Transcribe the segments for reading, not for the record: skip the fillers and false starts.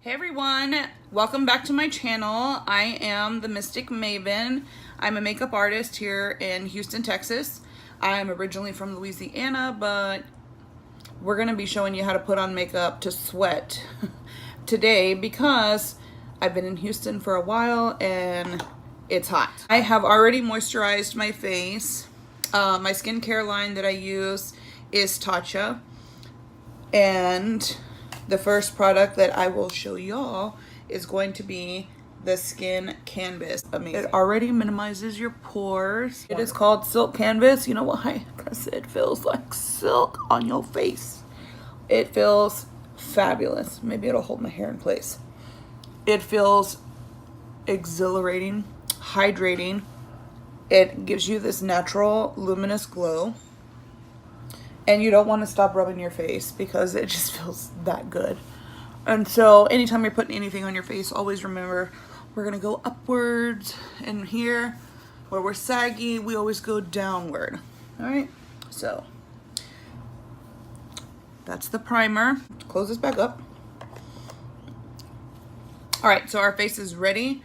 Hey everyone, welcome back to my channel. I am the Mystic Maven. I'm a makeup artist here in Houston, Texas. I'm originally from Louisiana, but we're gonna be showing you how to put on makeup to sweat today because I've been in Houston for a while and it's hot. I have already moisturized my face. My skincare line that I use is Tatcha, and the first product that I will show y'all is going to be the Skin Canvas. Amazing. It already minimizes your pores. It is called Silk Canvas. You know why? Because it feels like silk on your face. It feels fabulous. Maybe it'll hold my hair in place. It feels exhilarating, hydrating. It gives you this natural luminous glow. And you don't want to stop rubbing your face because it just feels that good. And so anytime you're putting anything on your face, always remember we're going to go upwards. And here, where we're saggy, we always go downward. All right? So that's the primer. Close this back up. All right, so our face is ready.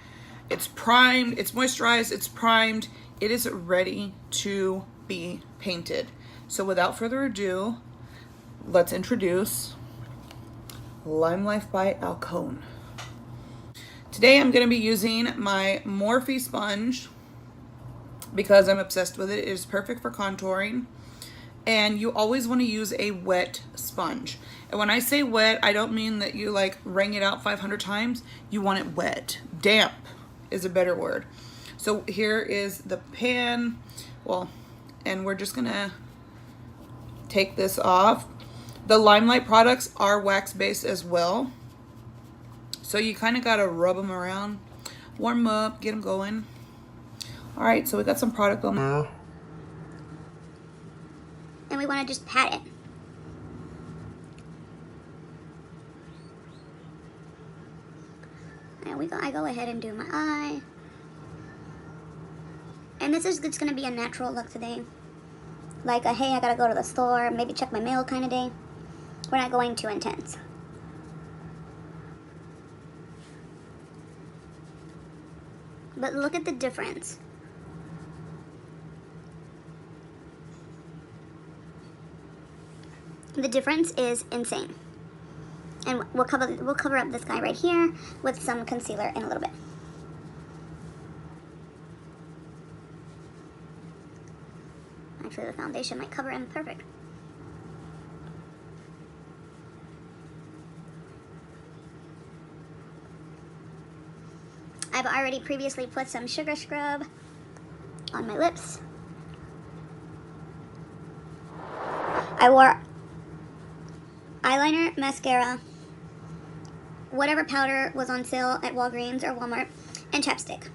It's primed. It's moisturized. It's primed. It is ready to be painted. So without further ado, let's introduce LimeLife by Alcone. Today I'm going to be using my Morphe sponge because I'm obsessed with it. It is perfect for contouring. And you always want to use a wet sponge. And when I say wet, I don't mean that you like wring it out 500 times. You want it wet. Damp is a better word. So here is the pan. Well, and we're just going to take this off. The LimeLife products are wax based as well, so you kind of got to rub them around, warm up, get them going. All right, so we got some product on there and we want to just pat it. And I go ahead and do my eye, and it's going to be a natural look today. Like a, hey, I gotta go to the store, maybe check my mail kind of day. We're not going too intense. But look at the difference. The difference is insane. And we'll cover up this guy right here with some concealer in a little bit. Actually, the foundation might cover him perfect. I've already previously put some sugar scrub on my lips. I wore eyeliner, mascara, whatever powder was on sale at Walgreens or Walmart, and chapstick.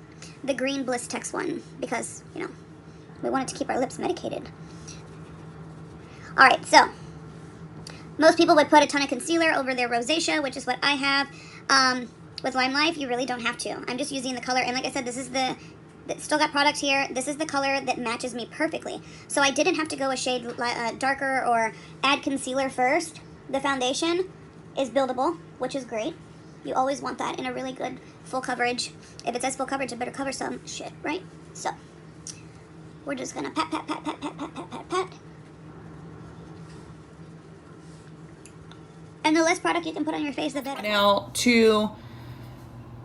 The green Bliss Tex one because, you know, we wanted to keep our lips medicated. Alright, so most people would put a ton of concealer over their rosacea, which is what I have. With LimeLife, you really don't have to. I'm just using the color, and like I said, this is still got product here. This is the color that matches me perfectly. So I didn't have to go a shade darker or add concealer first. The foundation is buildable, which is great. You always want that in a really good full coverage. If it says full coverage, it better cover some shit, right? So we're just gonna pat, pat, pat, pat, pat, pat, pat, pat, pat. And the less product you can put on your face, the better. Now, to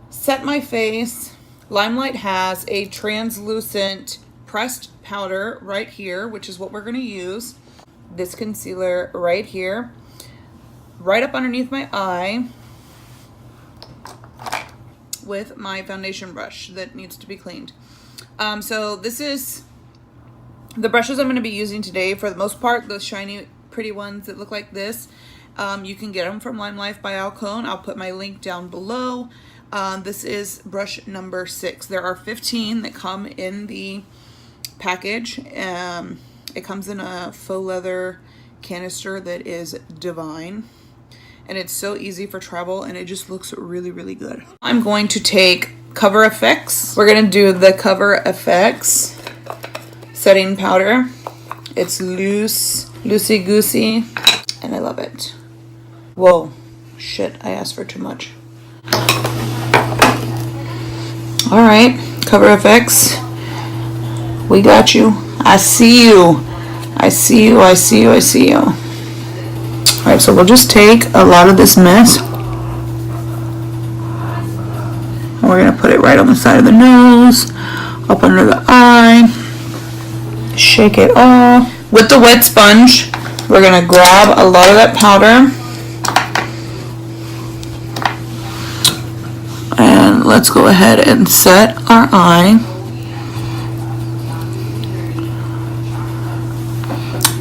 set my face, LimeLife has a translucent pressed powder right here, which is what we're going to use. This concealer right here, right up underneath my eye, with my foundation brush that needs to be cleaned. So this is the brushes I'm going to be using today. For the most part, those shiny, pretty ones that look like this. You can get them from LimeLife by Alcone. I'll put my link down below. This is brush number 6. There are 15 that come in the package. It comes in a faux leather canister that is divine. And it's so easy for travel, and it just looks really, really good. I'm going to take Cover FX. We're going to do the Cover FX setting powder. It's loose, loosey-goosey, and I love it. Whoa, shit, I asked for too much. All right, Cover FX, we got you. I see you. I see you, I see you, I see you. All right, so we'll just take a lot of this mess. And we're gonna put it right on the side of the nose, up under the eye. Shake it off. With the wet sponge, we're gonna grab a lot of that powder. And let's go ahead and set our eye.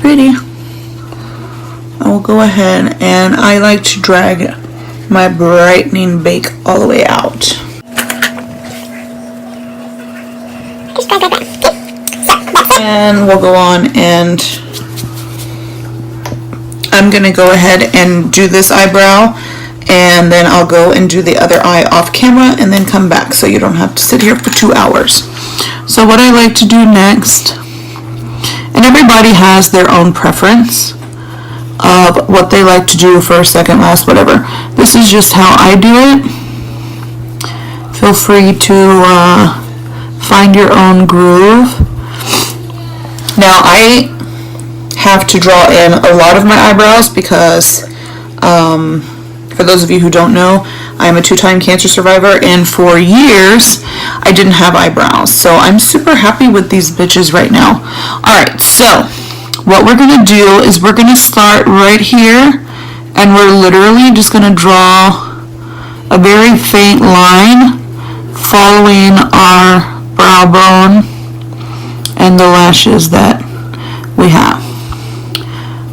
Pretty. And we'll go ahead, and I like to drag my brightening bake all the way out. And we'll go on, and I'm gonna go ahead and do this eyebrow, and then I'll go and do the other eye off camera and then come back so you don't have to sit here for 2 hours. So what I like to do next, and everybody has their own preference of what they like to do first, second, last, whatever. This is just how I do it. Feel free to find your own groove. Now I have to draw in a lot of my eyebrows because for those of you who don't know, I am a 2-time cancer survivor, and for years I didn't have eyebrows. So I'm super happy with these bitches right now. Alright, so what we're going to do is we're going to start right here, and we're literally just going to draw a very faint line following our brow bone and the lashes that we have.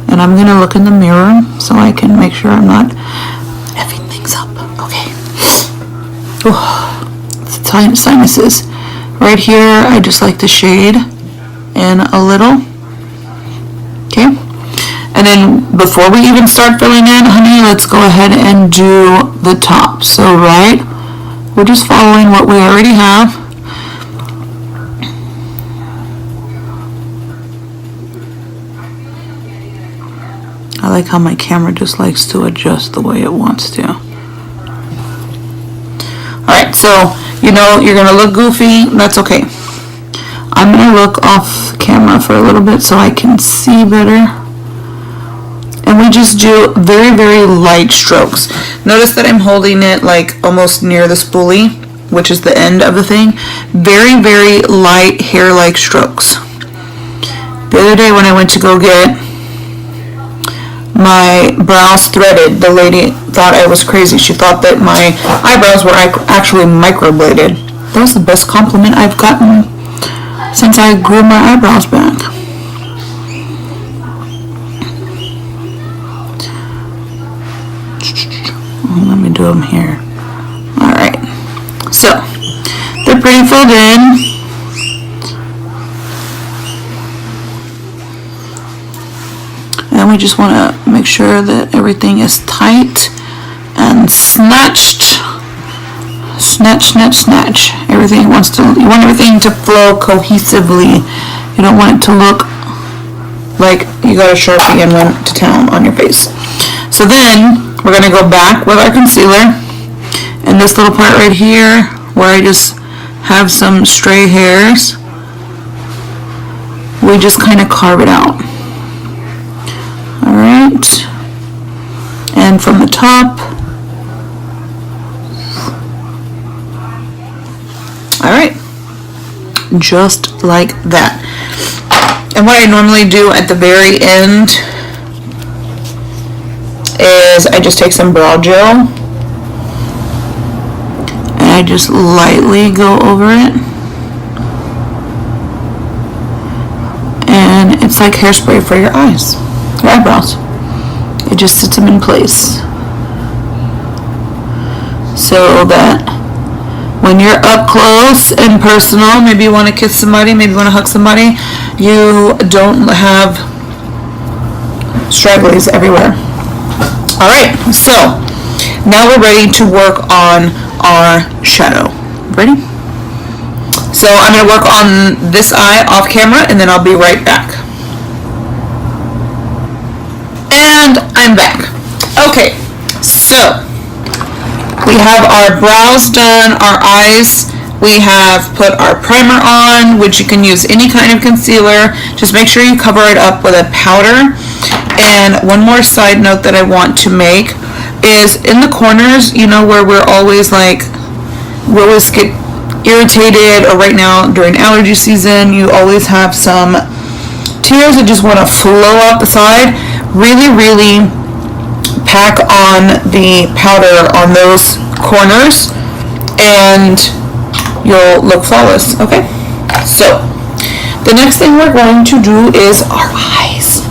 And I'm going to look in the mirror so I can make sure I'm not effing things up. Okay. Sinuses. Right here, I just like to shade in a little. Okay. And then before we even start filling in, honey, let's go ahead and do the top. So, right, we're just following what we already have. I like how my camera just likes to adjust the way it wants to. Alright, so you know you're going to look goofy. That's okay. I'm going to look off camera for a little bit so I can see better. And we just do very, very light strokes. Notice that I'm holding it like almost near the spoolie, which is the end of the thing. Very, very light hair-like strokes. The other day when I went to go get my brows threaded, the lady thought I was crazy. She thought that my eyebrows were actually microbladed. That was the best compliment I've gotten since I grew my eyebrows back. Let me do them here. Alright. So, they're pretty filled in. And we just want to make sure that everything is tight and snatched. Snatch, snatch, snatch. You want everything to flow cohesively. You don't want it to look like you got a Sharpie and went to town on your face. So then we're going to go back with our concealer, and this little part right here where I just have some stray hairs, we just kind of carve it out. Alright, and from the top. Alright, just like that. And what I normally do at the very end is I just take some brow gel and I just lightly go over it, and it's like hairspray for your eyes, your eyebrows. It just sits them in place so that when you're up close and personal, maybe you want to kiss somebody, maybe you want to hug somebody, you don't have stragglies everywhere. Alright, so now we're ready to work on our shadow. Ready? So I'm going to work on this eye off camera, and then I'll be right back. And I'm back. Okay, so We have our brows done, our eyes. We have put our primer on, which you can use any kind of concealer. Just make sure you cover it up with a powder. And one more side note that I want to make is in the corners, you know, where we're always like, we always get irritated, or right now during allergy season, you always have some tears that just want to flow up the side. Really, really pack on the powder on those corners and you'll look flawless. Okay, so the next thing we're going to do is our eyes.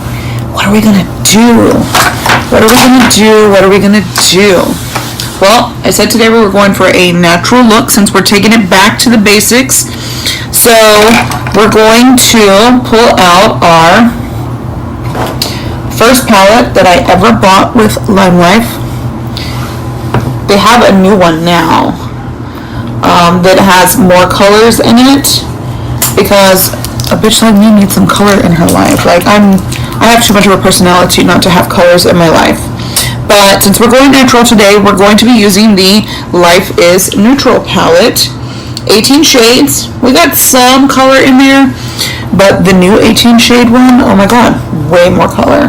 What are we gonna do? What are we gonna do? What are we gonna do? Well, I said today we were going for a natural look since we're taking it back to the basics. So we're going to pull out our first palette that I ever bought with LimeLife. They have a new one now that has more colors in it, because a bitch like me needs some color in her life. Like I have too much of a personality not to have colors in my life. But since we're going natural today, we're going to be using the Life is Neutral palette. 18 shades. We got some color in there, but the new 18 shade one, oh my god, way more color.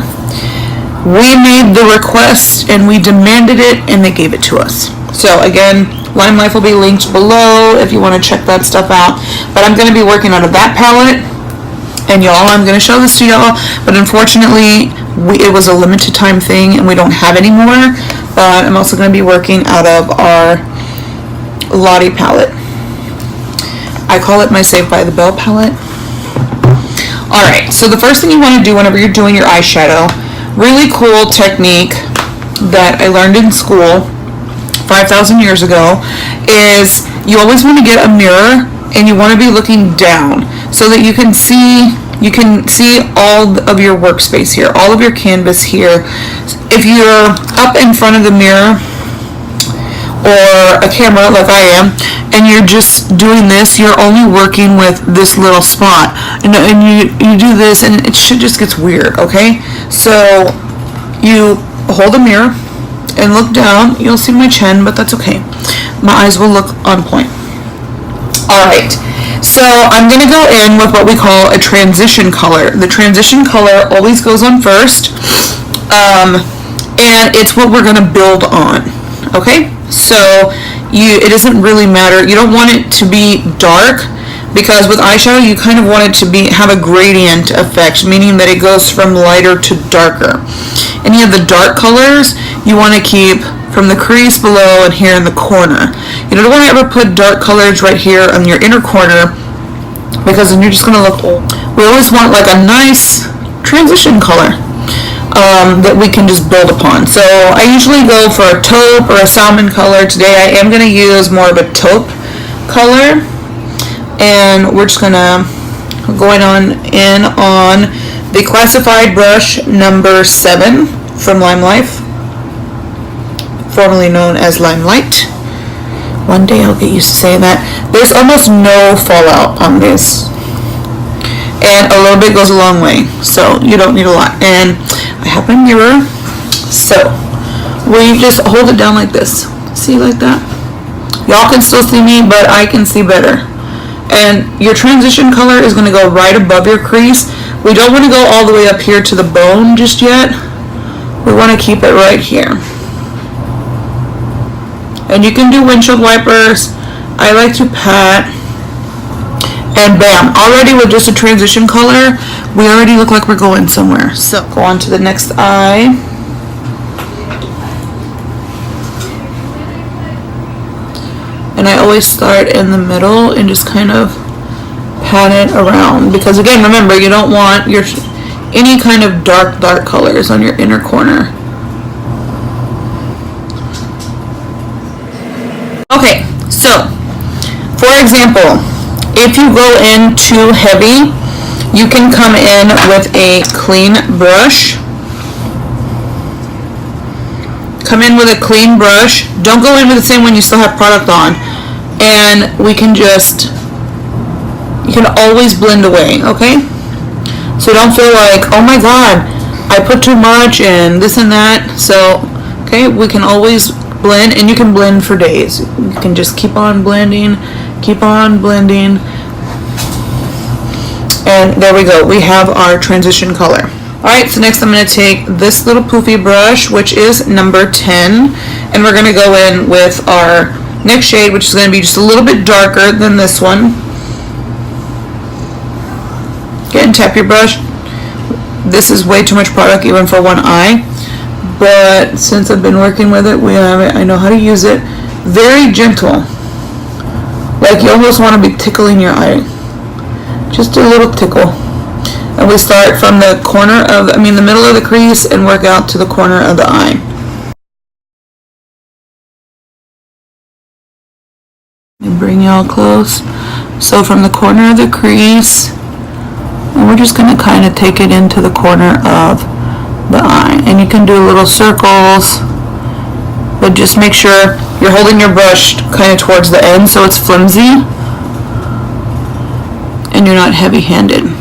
We made the request and we demanded it and they gave it to us. So again, LimeLife will be linked below if you want to check that stuff out. But I'm going to be working out of that palette. And y'all, I'm going to show this to y'all, but unfortunately, it was a limited time thing and we don't have any more. But I'm also going to be working out of our Lottie palette. I call it my Saved by the Bell palette. Alright, so the first thing you want to do whenever you're doing your eyeshadow, really cool technique that I learned in school 5,000 years ago, is you always want to get a mirror and you want to be looking down so that you can see all of your workspace here, all of your canvas here. If you're up in front of the mirror or a camera like I am and you're just doing this, you're only working with this little spot, and you do this and it just gets weird. Okay, so you hold a mirror and look down. You'll see my chin, but that's okay. My eyes will look on point. Alright, so I'm going to go in with what we call a transition color. The transition color always goes on first, and it's what we're going to build on. Okay, so it doesn't really matter. You don't want it to be dark, because with eyeshadow you kind of want it to have a gradient effect, meaning that it goes from lighter to darker. Any of the dark colors you want to keep from the crease below and here in the corner. You don't want to ever put dark colors right here on your inner corner, because then you're just going to look old. We always want like a nice transition color that we can just build upon. So I usually go for a taupe or a salmon color. Today I am going to use more of a taupe color, and we're just going to go on the classified brush number 7 from LimeLife, formerly known as Limelight. One day I'll get used to saying that. There's almost no fallout on this, and a little bit goes a long way, so you don't need a lot. And I have my mirror, so we just hold it down like this. See, like that? Y'all can still see me, but I can see better. And your transition color is going to go right above your crease. We don't want to go all the way up here to the bone just yet. We want to keep it right here. And you can do windshield wipers. I like to pat. And bam, already with just a transition color, we already look like we're going somewhere. So go on to the next eye. And I always start in the middle and just kind of pat it around, because again, remember, you don't want any kind of dark colors on your inner corner. Okay, so for example, if you go in too heavy, you can come in with a clean brush. Come in with a clean brush. Don't go in with the same one you still have product on. And you can always blend away, okay? So don't feel like, oh my god, I put too much and this and that. So, okay, we can always blend, and you can blend for days. You can just keep on blending, and there we go. We have our transition color. Alright, so next I'm going to take this little poofy brush, which is number 10, and we're going to go in with our next shade, which is going to be just a little bit darker than this one. Get and tap your brush. This is way too much product even for one eye, but since I've been working with it, we have it. I know how to use it. Very gentle. Like you almost want to be tickling your eye. Just a little tickle. And we start from the corner of, the middle of the crease and work out to the corner of the eye. And bring y'all close. So from the corner of the crease, and we're just going to kind of take it into the corner of the eye. And you can do little circles, but just make sure you're holding your brush kind of towards the end so it's flimsy and you're not heavy-handed.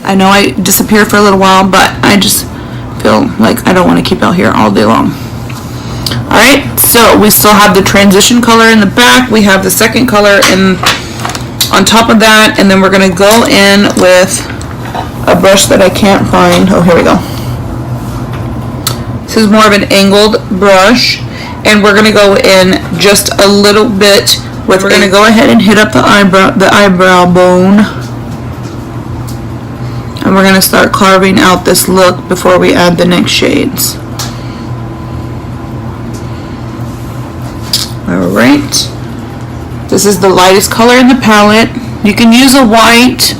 I know I disappear for a little while, but I just feel like I don't want to keep out here all day long. Alright, so we still have the transition color in the back. We have the second color on top of that, and then we're going to go in with a brush that I can't find. Oh, here we go. This is more of an angled brush, and we're going to go in just a little bit with, we're going to go ahead and hit up the eyebrow bone. And we're going to start carving out this look before we add the next shades. Alright. This is the lightest color in the palette. You can use a white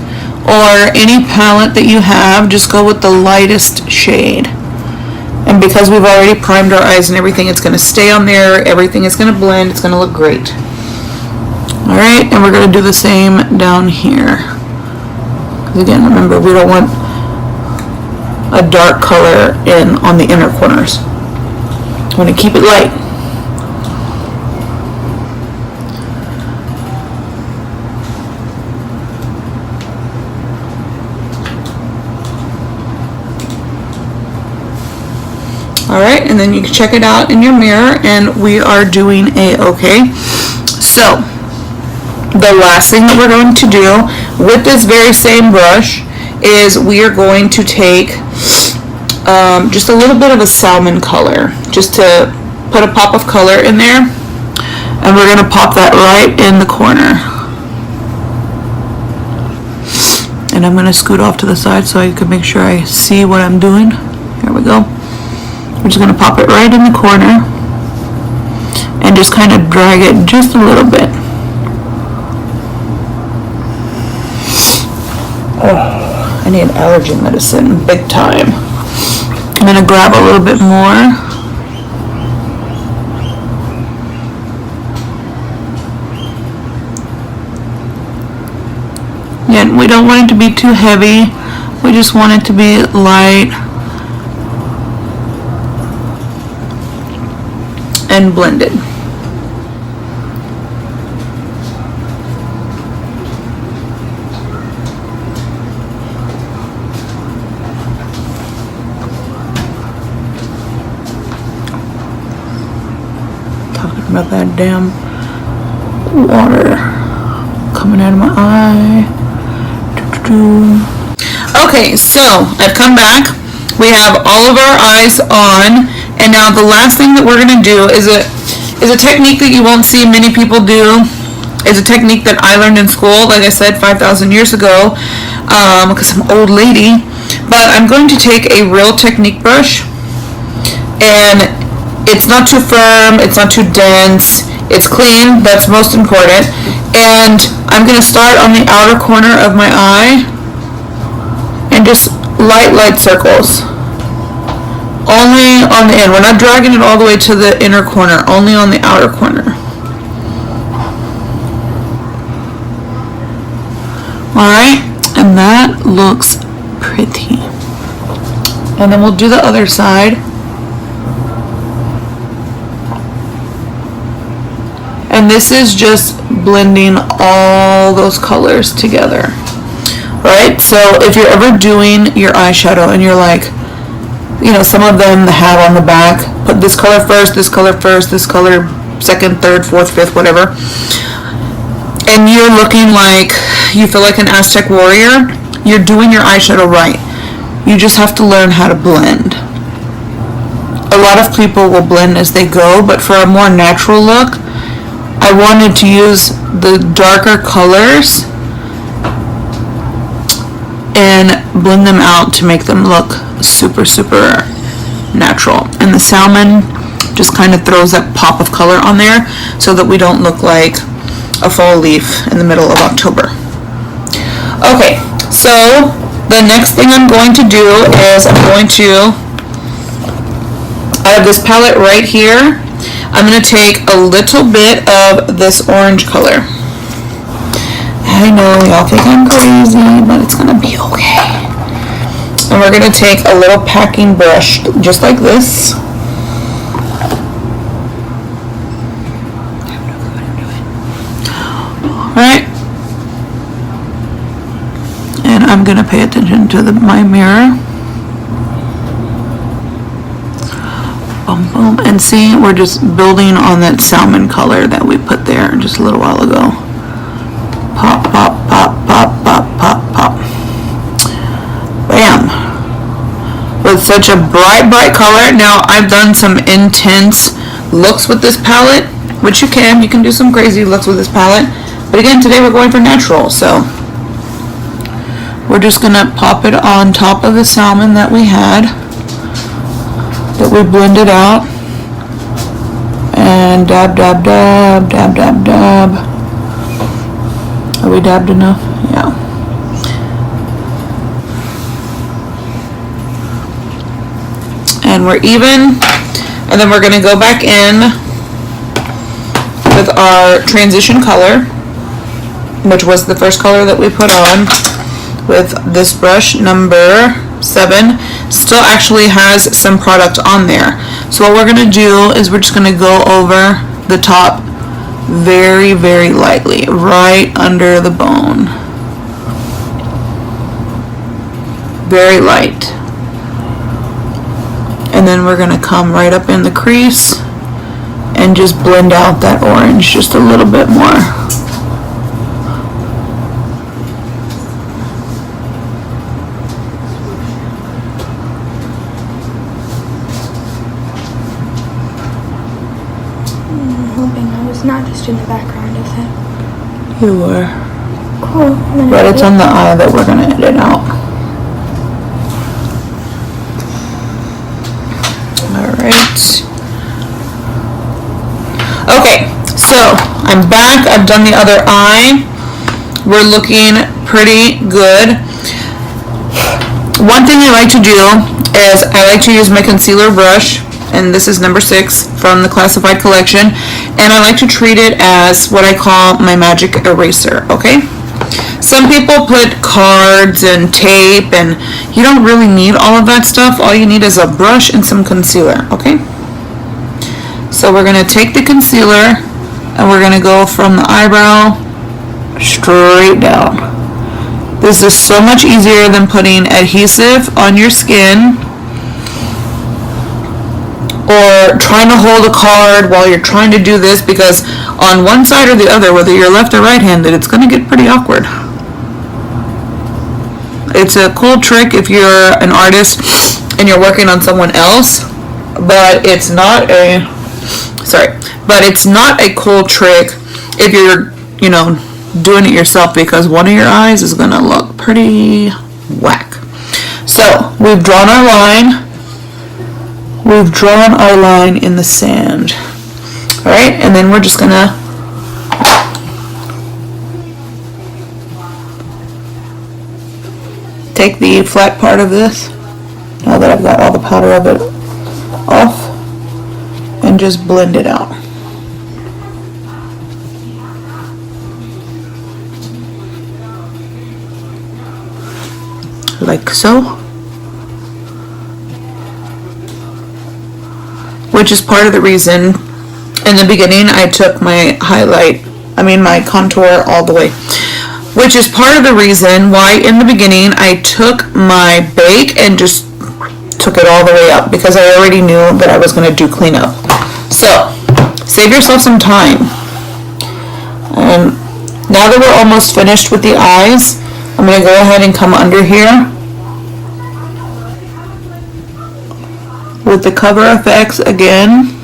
or any palette that you have. Just go with the lightest shade. And because we've already primed our eyes and everything, it's going to stay on there. Everything is going to blend. It's going to look great. Alright, and we're going to do the same down here. Again, remember, we don't want a dark color on the inner corners. I want to keep it light. Alright, and then you can check it out in your mirror, and we are doing a-okay. So, the last thing that we're going to do with this very same brush is we are going to take just a little bit of a salmon color, just to put a pop of color in there, and we're going to pop that right in the corner. And I'm going to scoot off to the side so I can make sure I see what I'm doing. Here we go. We're just going to pop it right in the corner and just kind of drag it just a little bit. Oh, I need allergy medicine, big time. I'm going to grab a little bit more. Yeah, we don't want it to be too heavy. We just want it to be light and blended. About that damn water coming out of my eye. Okay, so I've come back. We have all of our eyes on, and now the last thing that we're going to do is a technique that you won't see many people do. It's a technique that I learned in school, like I said, 5,000 years ago, because I'm an old lady. But I'm going to take a real technique brush, and it's not too firm, it's not too dense, it's clean, that's most important. And I'm going to start on the outer corner of my eye and just light circles. Only on the end. We're not dragging it all the way to the inner corner, only on the outer corner. Alright, and that looks pretty. And then we'll do the other side. And this is just blending all those colors together. Right? So if you're ever doing your eyeshadow and you're like, you know, some of them have on the back, put this color first, this color first, this color second, third, fourth, fifth, whatever. And you're looking like you feel like an Aztec warrior. You're doing your eyeshadow right. You just have to learn how to blend. A lot of people will blend as they go, but for a more natural look, I wanted to use the darker colors and blend them out to make them look super, super natural. And the salmon just kind of throws that pop of color on there so that we don't look like a fall leaf in the middle of October. Okay, so the next thing I'm going to do is I'm going to, out of this palette right here, I'm going to take a little bit of this orange color. I know y'all think I'm crazy, but it's going to be okay. And we're going to take a little packing brush just like this. Alright. And I'm going to pay attention to my mirror. Boom, boom. And see, we're just building on that salmon color that we put there just a little while ago. Pop, pop, pop, pop, pop, pop, pop. Bam. With such a bright, bright color. Now, I've done some intense looks with this palette, which you can do some crazy looks with this palette. But again, today we're going for natural, so we're just going to pop it on top of the salmon that we had, that we blended out, and dab, dab, dab, dab, dab, dab. Are we dabbed enough? Yeah. And we're even, and then we're going to go back in with our transition color, which was the first color that we put on with this brush number 7. Still actually has some product on there. So what we're going to do is we're just going to go over the top very, very lightly, right under the bone. Very light. And then we're going to come right up in the crease and just blend out that orange just a little bit more. Not just in the background of it. You were. Cool. But it's on the eye that we're going to edit out. Alright. Okay, so I'm back. I've done the other eye. We're looking pretty good. One thing I like to do is I like to use my concealer brush, and this is number 6 from the Classified collection, and I like to treat it as what I call my magic eraser, okay? Some people put cards and tape, and you don't really need all of that stuff. All you need is a brush and some concealer, okay? So we're going to take the concealer, and we're going to go from the eyebrow straight down. This is so much easier than putting adhesive on your skin or trying to hold a card while you're trying to do this, because on one side or the other, whether you're left or right-handed, it's going to get pretty awkward. It's a cool trick if you're an artist and you're working on someone else, but it's not a cool trick if you're, doing it yourself, because one of your eyes is going to look pretty whack. So we've drawn our line. We've drawn our line in the sand. Alright, and then we're just going to take the flat part of this, now that I've got all the powder of it off, and just blend it out. Like so. Which is part of the reason in the beginning I took my my contour all the way. Which is part of the reason why in the beginning I took my bake and just took it all the way up because I already knew that I was going to do cleanup. So, save yourself some time. Now that we're almost finished with the eyes, I'm going to go ahead and come under here with the Cover FX again.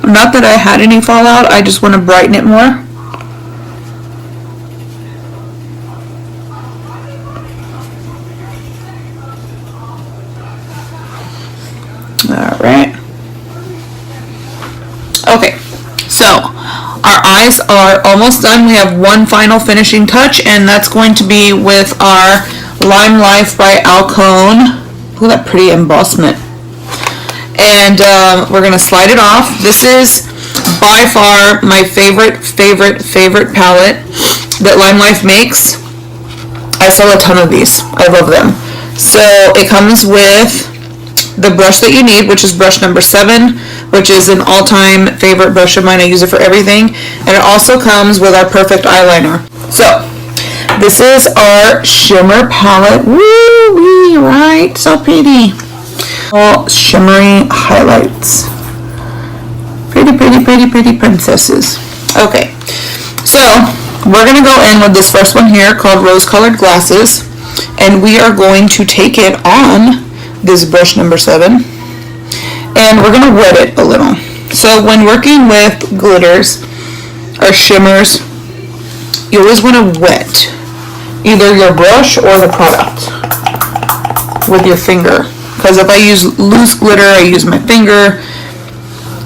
Not that I had any fallout, I just want to brighten it more. Alright. Okay, so our eyes are almost done. We have one final finishing touch, and that's going to be with our LimeLife by Alcone. Look at that pretty embossment. And we're going to slide it off. This is by far my favorite palette that LimeLife makes. I sell a ton of these. I love them. So it comes with the brush that you need, which is brush number 7, which is an all-time favorite brush of mine. I use it for everything. And it also comes with our perfect eyeliner. So this is our Shimmer palette. Woo-wee, right? So pretty. All shimmery highlights. Pretty princesses. Okay, so we're going to go in with this first one here called Rose Colored Glasses, and we are going to take it on this brush number 7, and we're going to wet it a little. So when working with glitters or shimmers, you always want to wet either your brush or the product with your finger. Because if I use loose glitter, I use my finger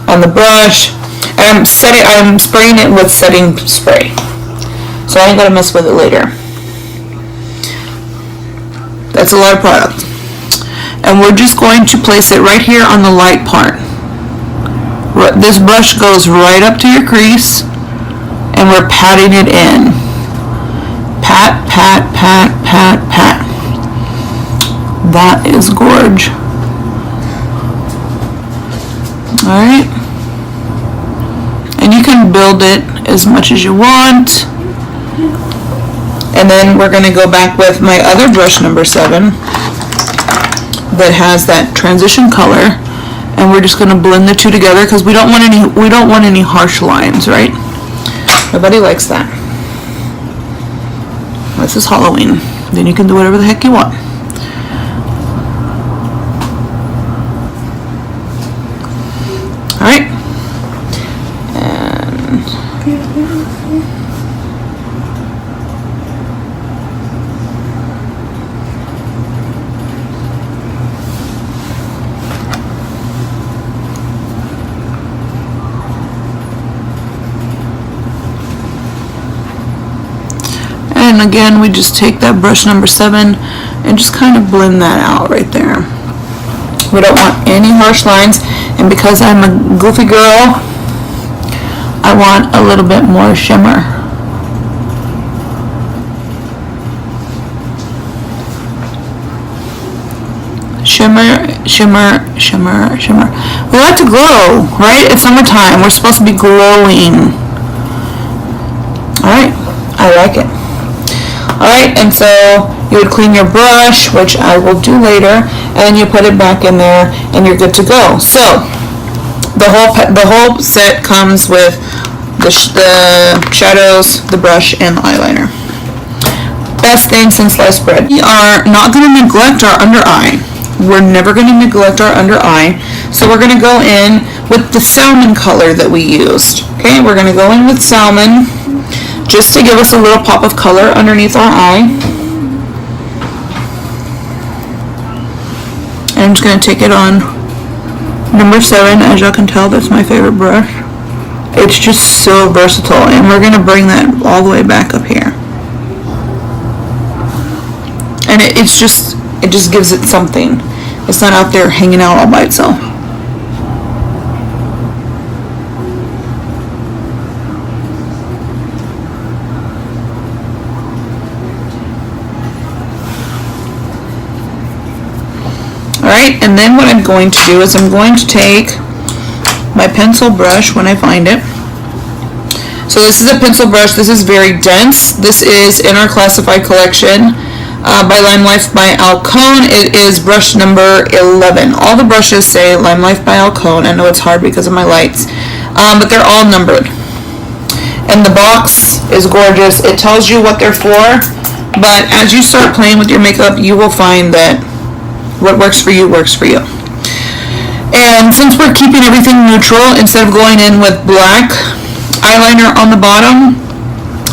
on the brush. And I'm spraying it with setting spray. So I ain't gonna mess with it later. That's a lot of product. And we're just going to place it right here on the light part. This brush goes right up to your crease, and we're patting it in. Pat, pat, pat, pat, pat. That is gorge. Alright. And you can build it as much as you want. And then we're going to go back with my other brush number 7 that has that transition color, and we're just going to blend the two together because we don't want any harsh lines, right? Nobody likes that. This is Halloween. Then you can do whatever the heck you want. Alright. And again, we just take that brush number 7 and just kind of blend that out right there. We don't want any harsh lines, and because I'm a goofy girl, I want a little bit more shimmer. Shimmer, shimmer, shimmer, shimmer. We like to glow, right? It's summertime. We're supposed to be glowing. Alright, I like it. Alright, and so you would clean your brush, which I will do later, and you put it back in there, and you're good to go. So the whole set comes with the shadows, the brush, and the eyeliner. Best thing since sliced bread. We are not going to neglect our under eye. We're never going to neglect our under eye. So we're going to go in with the salmon color that we used. Okay, we're going to go in with salmon just to give us a little pop of color underneath our eye. And I'm just going to take it on number 7. As y'all can tell, that's my favorite brush. It's just so versatile, and we're going to bring that all the way back up here. And it just gives it something. It's not out there hanging out all by itself. right, and then what I'm going to do is I'm going to take my pencil brush when I find it. So this is a pencil brush. This is very dense. This is in our classified collection by LimeLife by Alcone. It is brush number 11. All the brushes say LimeLife by Alcone. I know it's hard because of my lights, but they're all numbered. And the box is gorgeous. It tells you what they're for, but as you start playing with your makeup, you will find that what works for you works for you. And since we're keeping everything neutral, instead of going in with black eyeliner on the bottom,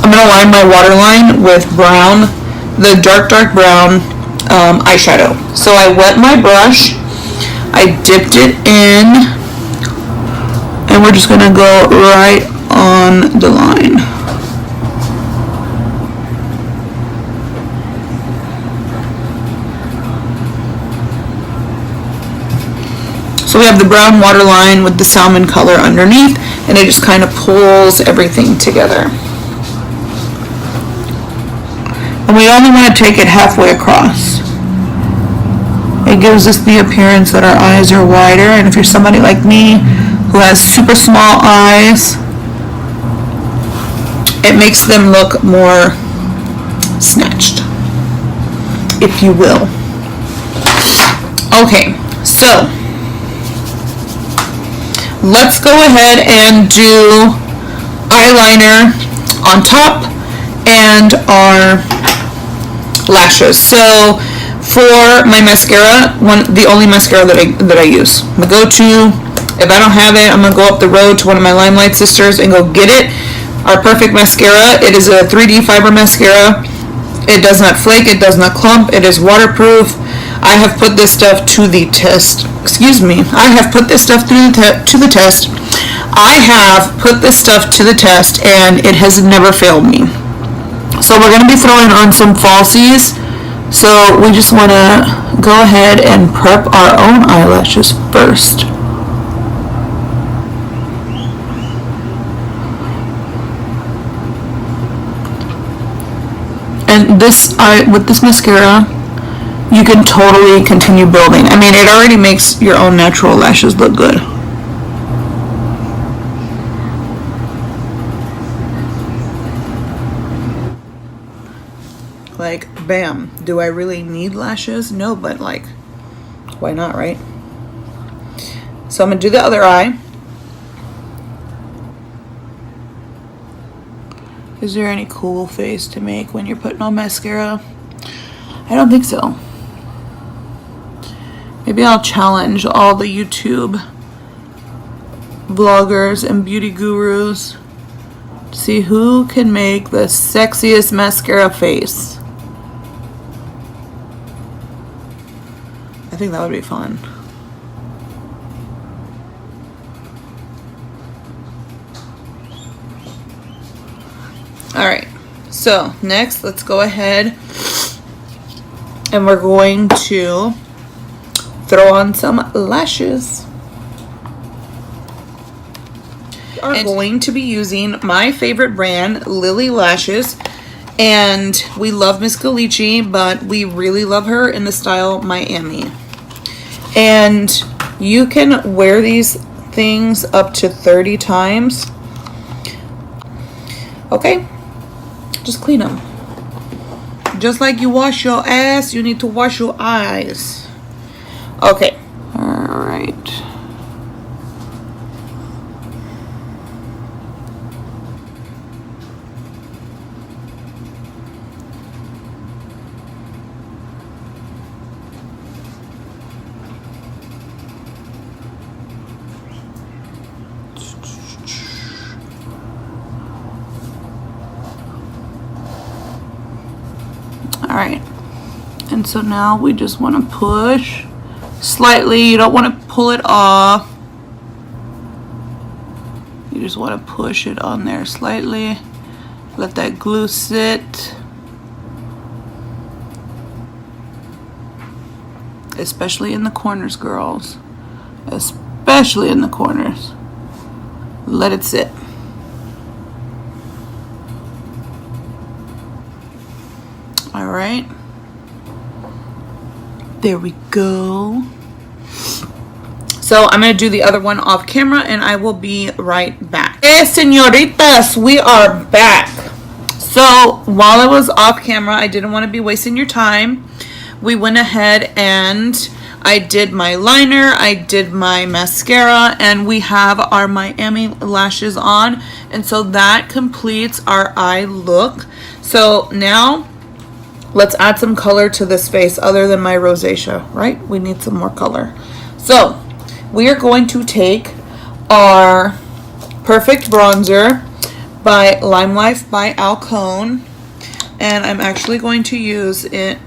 I'm going to line my waterline with brown, the dark brown eyeshadow. So I wet my brush, I dipped it in, and we're just going to go right on the line. So we have the brown waterline with the salmon color underneath, and it just kind of pulls everything together. And we only want to take it halfway across. It gives us the appearance that our eyes are wider, and if you're somebody like me who has super small eyes, it makes them look more snatched, if you will. Okay, so let's go ahead and do eyeliner on top and our lashes. So for my mascara, the only mascara that I use, my go-to, if I don't have it, I'm gonna go up the road to one of my LimeLife sisters and go get it. Our perfect mascara. It is a 3D fiber mascara. It does not flake, it does not clump, it is waterproof. I have put this stuff to the test. I have put this stuff to the test. I have put this stuff to the test, and it has never failed me. So we're going to be throwing on some falsies. So we just want to go ahead and prep our own eyelashes first. And with this mascara, you can totally continue building. I mean, it already makes your own natural lashes look good. Like, bam. Do I really need lashes? No, but like, why not, right? So I'm going to do the other eye. Is there any cool face to make when you're putting on mascara? I don't think so. Maybe I'll challenge all the YouTube vloggers and beauty gurus to see who can make the sexiest mascara face. I think that would be fun. Alright, so next let's go ahead and we're going to throw on some lashes. We are going to be using my favorite brand, Lilly lashes, and we love Miss Galici, but we really love her in the style Miami. And you can wear these things up to 30 times. Okay, just clean them. Just like you wash your ass, you need to wash your eyes. Okay. Alright. Alright. And so now we just want to push slightly. You don't want to pull it off. You just want to push it on there slightly. Let that glue sit. Especially in the corners, girls. Especially in the corners. Let it sit. Alright. There we go. So I'm going to do the other one off camera and I will be right back. Hey, señoritas, we are back. So while I was off camera, I didn't want to be wasting your time. We went ahead and I did my liner, I did my mascara, and we have our Miami lashes on. And so that completes our eye look. So now let's add some color to this face other than my rosacea, right? We need some more color. So we are going to take our Perfect Bronzer by LimeLife by Alcone, and I'm actually going to use it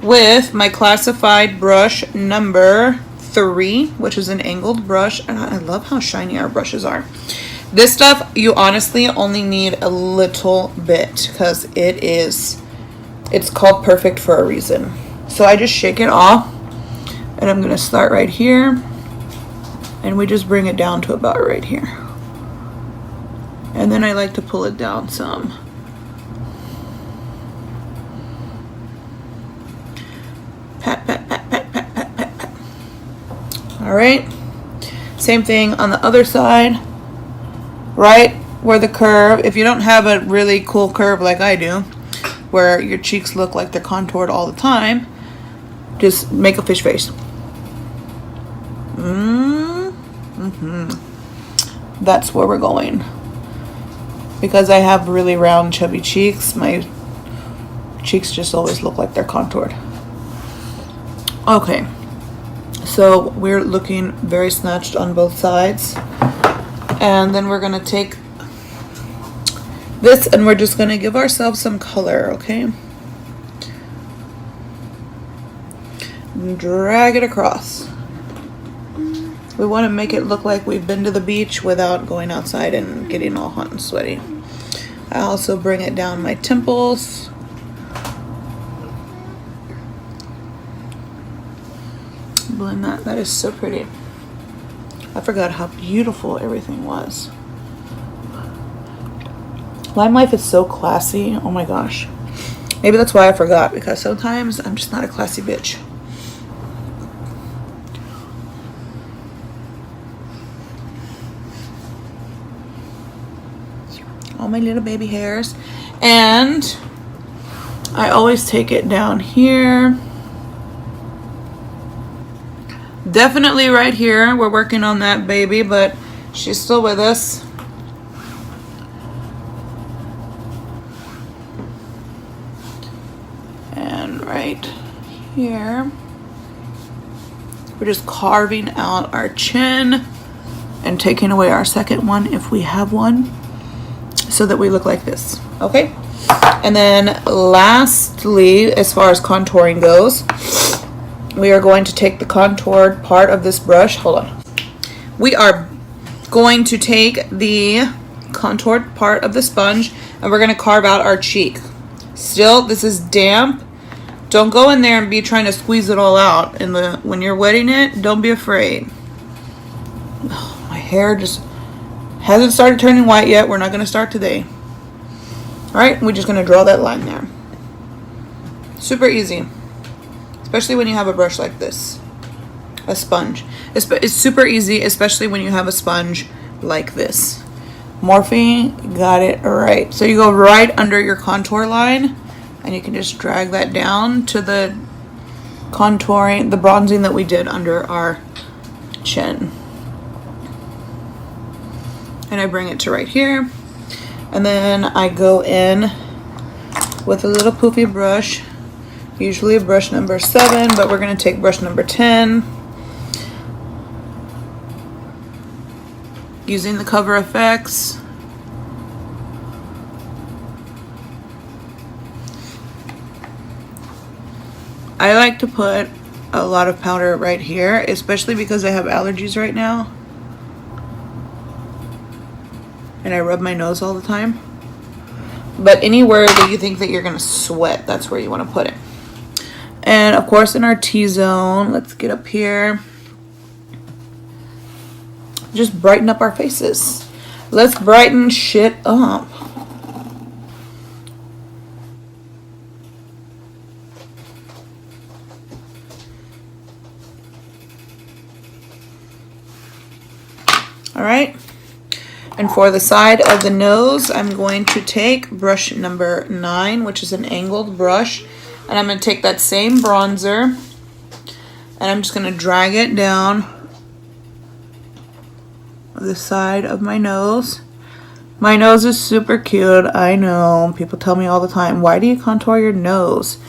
with my classified brush number 3, which is an angled brush, and I love how shiny our brushes are. This stuff you honestly only need a little bit because it's called Perfect for a reason. So I just shake it off, and I'm gonna start right here, and we just bring it down to about right here. And then I like to pull it down some. Pat, pat, pat, pat, pat, pat, pat, pat. All right. Same thing on the other side. Right where the curve, if you don't have a really cool curve like I do, where your cheeks look like they're contoured all the time, just make a fish face. That's where we're going. Because I have really round, chubby cheeks, my cheeks just always look like they're contoured. Okay, so we're looking very snatched on both sides. And then we're gonna take this and we're just gonna give ourselves some color, okay? And drag it across. We want to make it look like we've been to the beach without going outside and getting all hot and sweaty. I also bring it down my temples. Blend that. That is so pretty. I forgot how beautiful everything was. LimeLife is so classy. Oh my gosh. Maybe that's why I forgot, because sometimes I'm just not a classy bitch. All my little baby hairs, and I always take it down here, definitely right here. We're working on that baby, but she's still with us. And right here we're just carving out our chin and taking away our second one if we have one, so that we look like this, okay? And then lastly, as far as contouring goes, we are going to take the contoured part of this brush. Hold on. We are going to take the contoured part of the sponge and we're going to carve out our cheek. Still, this is damp. Don't go in there and be trying to squeeze it all out. When you're wetting it, don't be afraid. Oh, my hair just hasn't started turning white yet. We're not going to start today. All right, we're just going to draw that line there. Super easy, especially when you have a brush like this, a sponge. It's super easy, especially when you have a sponge like this. Morphe got it right. So you go right under your contour line, and you can just drag that down to the contouring, the bronzing that we did under our chin. And I bring it to right here, and then I go in with a little poofy brush, usually a brush number 7, but we're going to take brush number 10, using the Cover FX. I like to put a lot of powder right here, especially because I have allergies right now. And I rub my nose all the time. But anywhere that you think that you're going to sweat, that's where you want to put it. And of course in our T-zone, let's get up here. Just brighten up our faces. Let's brighten shit up. All right. And for the side of the nose, I'm going to take brush number 9, which is an angled brush. And I'm going to take that same bronzer and I'm just going to drag it down the side of my nose. My nose is super cute. I know. People tell me all the time, why do you contour your nose?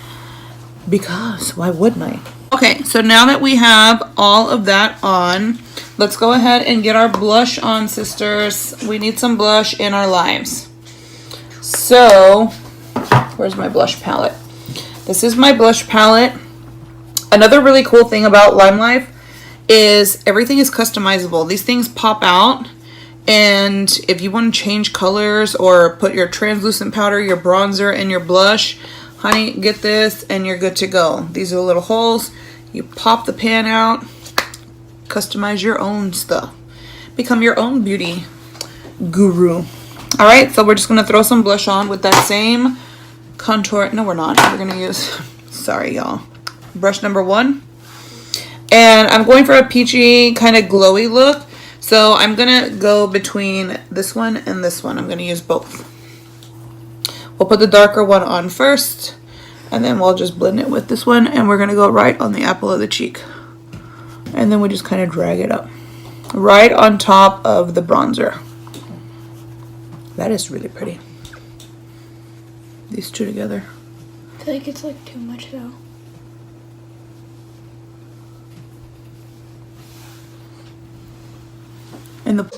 Because why wouldn't I? Okay, so now that we have all of that on, let's go ahead and get our blush on, sisters. We need some blush in our lives. So, where's my blush palette? This is my blush palette. Another really cool thing about LimeLife is everything is customizable. These things pop out, and if you want to change colors or put your translucent powder, your bronzer, and your blush, honey, get this and you're good to go. These are the little holes. You pop the pan out, customize your own stuff. Become your own beauty guru. All right, so we're just gonna throw some blush on with that same contour. No, we're not. We're gonna use, sorry y'all, brush number 1. And I'm going for a peachy kind of glowy look. So I'm gonna go between this one and this one. I'm gonna use both. We'll put the darker one on first, and then we'll just blend it with this one, and we're gonna go right on the apple of the cheek. And then we just kind of drag it up. Right on top of the bronzer. That is really pretty. These two together. I feel like it's like too much though. And then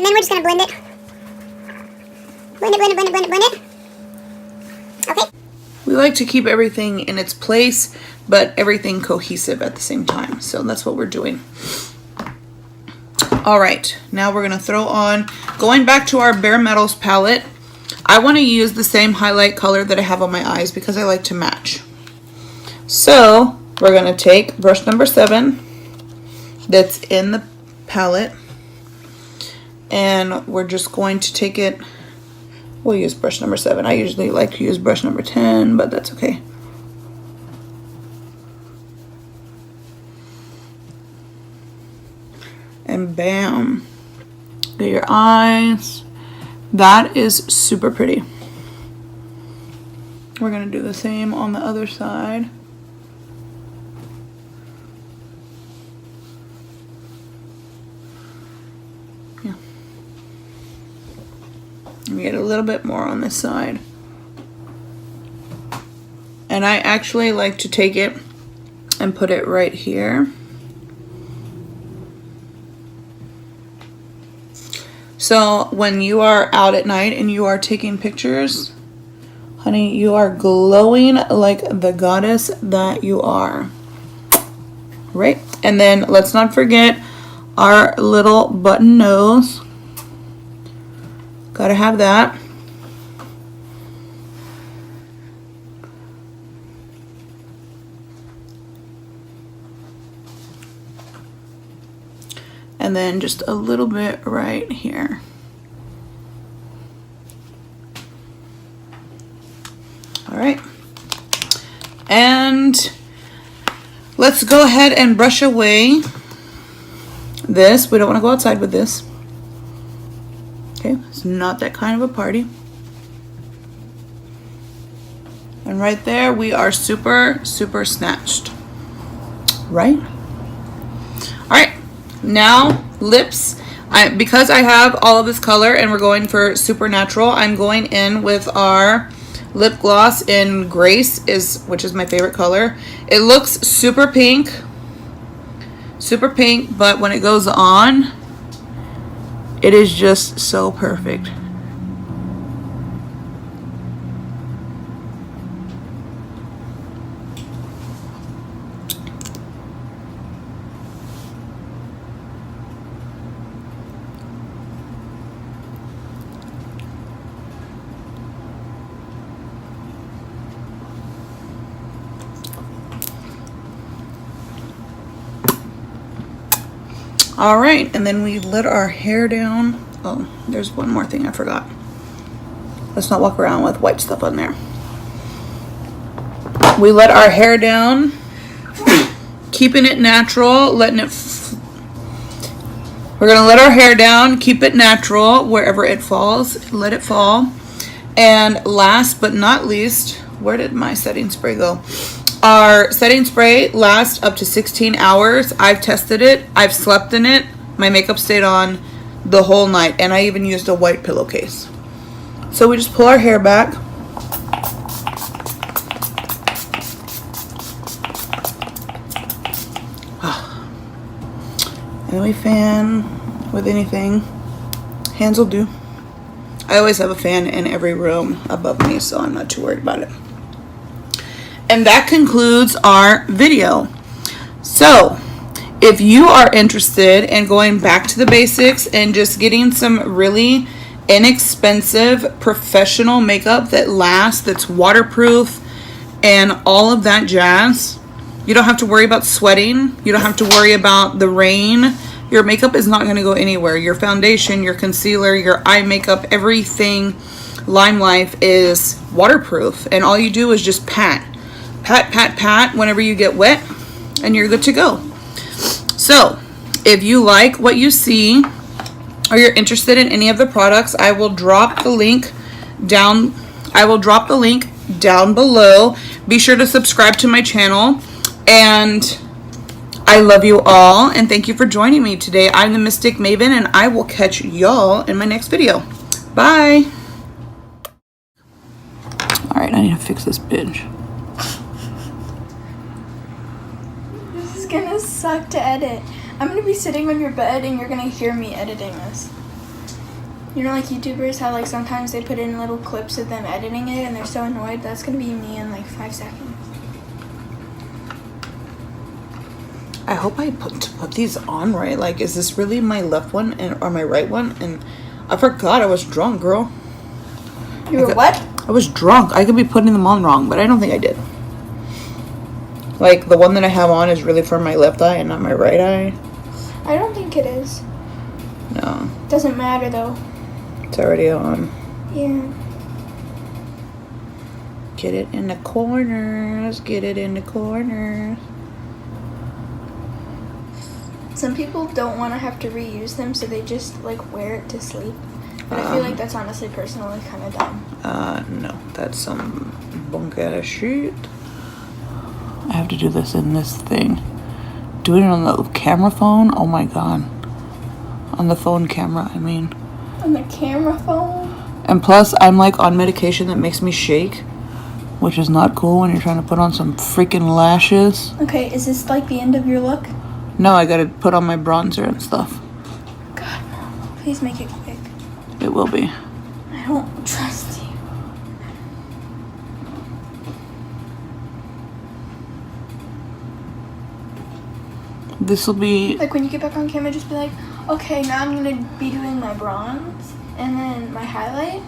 we're just gonna blend it. Blend it, blend it, blend it, blend it, blend it. Okay. We like to keep everything in its place, but everything cohesive at the same time. So that's what we're doing. All right, now we're gonna throw on, going back to our Bare Metals palette, I wanna use the same highlight color that I have on my eyes because I like to match. So we're gonna take brush number 7 that's in the palette, and we're just going to take it, we'll use brush number 7. I usually like to use brush number 10, but that's okay. And bam, get your eyes. That is super pretty. We're gonna do the same on the other side. Yeah. And we get a little bit more on this side. And I actually like to take it and put it right here. So when you are out at night and you are taking pictures, honey, you are glowing like the goddess that you are. Right? And then let's not forget our little button nose. Gotta have that. And then just a little bit right here. All right. And let's go ahead and brush away this. We don't want to go outside with this. Okay, it's not that kind of a party. And right there, we are super, super snatched. Right? All right. Now, lips. Because I have all of this color and we're going for super natural, I'm going in with our lip gloss in Grace, which is my favorite color. It looks super pink, but when it goes on, it is just so perfect. All right, and then we let our hair down. Oh, there's one more thing I forgot. Let's not walk around with white stuff on there. We let our hair down, keeping it natural, we're We're going to let our hair down, keep it natural wherever it falls. Let it fall. And last but not least, where did my setting spray go? Our setting spray lasts up to 16 hours. I've tested it. I've slept in it. My makeup stayed on the whole night. And I even used a white pillowcase. So we just pull our hair back. And we fan with anything. Hands will do. I always have a fan in every room above me, so I'm not too worried about it. And that concludes our video. So, if you are interested in going back to the basics and just getting some really inexpensive professional makeup that lasts, that's waterproof, and all of that jazz, you don't have to worry about sweating. You don't have to worry about the rain. Your makeup is not going to go anywhere. Your foundation, your concealer, your eye makeup, everything LimeLife is waterproof. And all you do is just pat. Pat, pat, pat whenever you get wet. And you're good to go. So, if you like what you see or you're interested in any of the products, I will drop the link down. Down below. Be sure to subscribe to my channel. And I love you all, and thank you for joining me today. I'm the Mystic Maven, and I will catch y'all in my next video. Bye. Alright, I need to fix this bitch. This is gonna suck to edit. I'm gonna be sitting on your bed and you're gonna hear me editing this. You know, like YouTubers, how like sometimes they put in little clips of them editing it and they're so annoyed? That's gonna be me in like 5 seconds. I hope I put these on right. Like, is this really my left one or my right one? And I forgot I was drunk, girl. You were what? I was drunk. I could be putting them on wrong, but I don't think I did. Like, the one that I have on is really for my left eye and not my right eye. I don't think it is. No. Doesn't matter though. It's already on. Yeah. Get it in the corners. Get it in the corners. Some people don't want to have to reuse them, so they just like wear it to sleep. But I feel like that's honestly personally kind of dumb. No, that's some bunk ass shit. I have to do this in this thing. Doing it on the camera phone? Oh my god. On the phone camera, I mean. On the camera phone? And plus, I'm like on medication that makes me shake, which is not cool when you're trying to put on some freaking lashes. Okay, is this like the end of your look? No, I gotta put on my bronzer and stuff. God, no. Please make it quick. It will be. I don't trust you. This will be... Like when you get back on camera, just be like, okay, now I'm gonna be doing my bronze and then my highlight.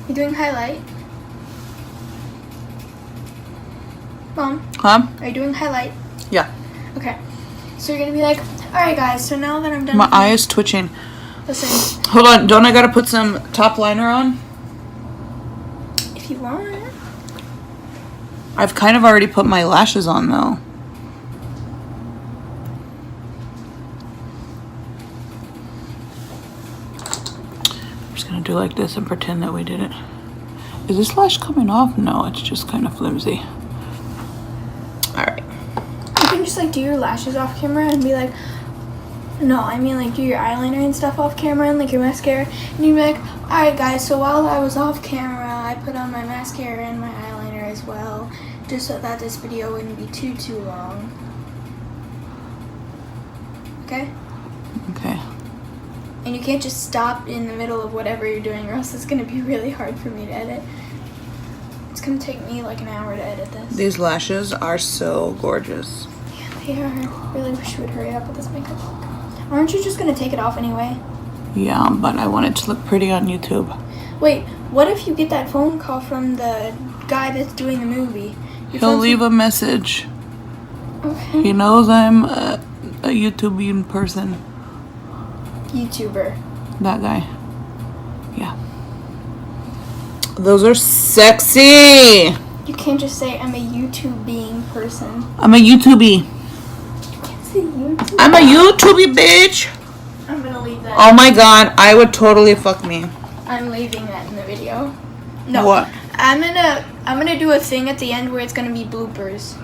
You're doing highlight. Mom? Huh? Are you doing highlight? Yeah. Okay. So you're gonna be like, alright guys, so now that I'm done My with eye is twitching. Listen, Hold on, don't I gotta put some top liner on? if you want. I've kind of already put my lashes on though. I'm just gonna do like this and pretend that we did it. Is this lash coming off? No, it's just kind of flimsy. Alright. You can just like do your lashes off camera and be like, no, I mean like do your eyeliner and stuff off camera and like your mascara. And you'd be like, alright guys, so while I was off camera, I put on my mascara and my eyeliner as well, just so that this video wouldn't be too long. Okay? Okay. And you can't just stop in the middle of whatever you're doing or else it's going to be really hard for me to edit. It's going to take me like an hour to edit this. These lashes are so gorgeous. Yeah, they are. Really wish you would hurry up with this makeup. Aren't you just going to take it off anyway? Yeah, but I want it to look pretty on YouTube. Wait, what if you get that phone call from the guy that's doing the movie? He'll leave a message. Okay. He knows I'm a YouTubing person. YouTuber. That guy. Yeah. Those are sexy. You can't just say I'm a YouTube being person. I'm a YouTubey. You can't say YouTube. I'm a YouTubey bitch. that. Oh my god, I would totally fuck me. I'm leaving that in the video. No. What? I'm gonna do a thing at the end where it's gonna be bloopers.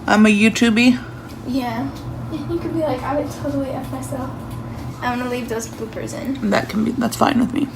I'm a YouTuber. Yeah. You could be like, I would totally F myself. I'm gonna leave those bloopers in. That's fine with me.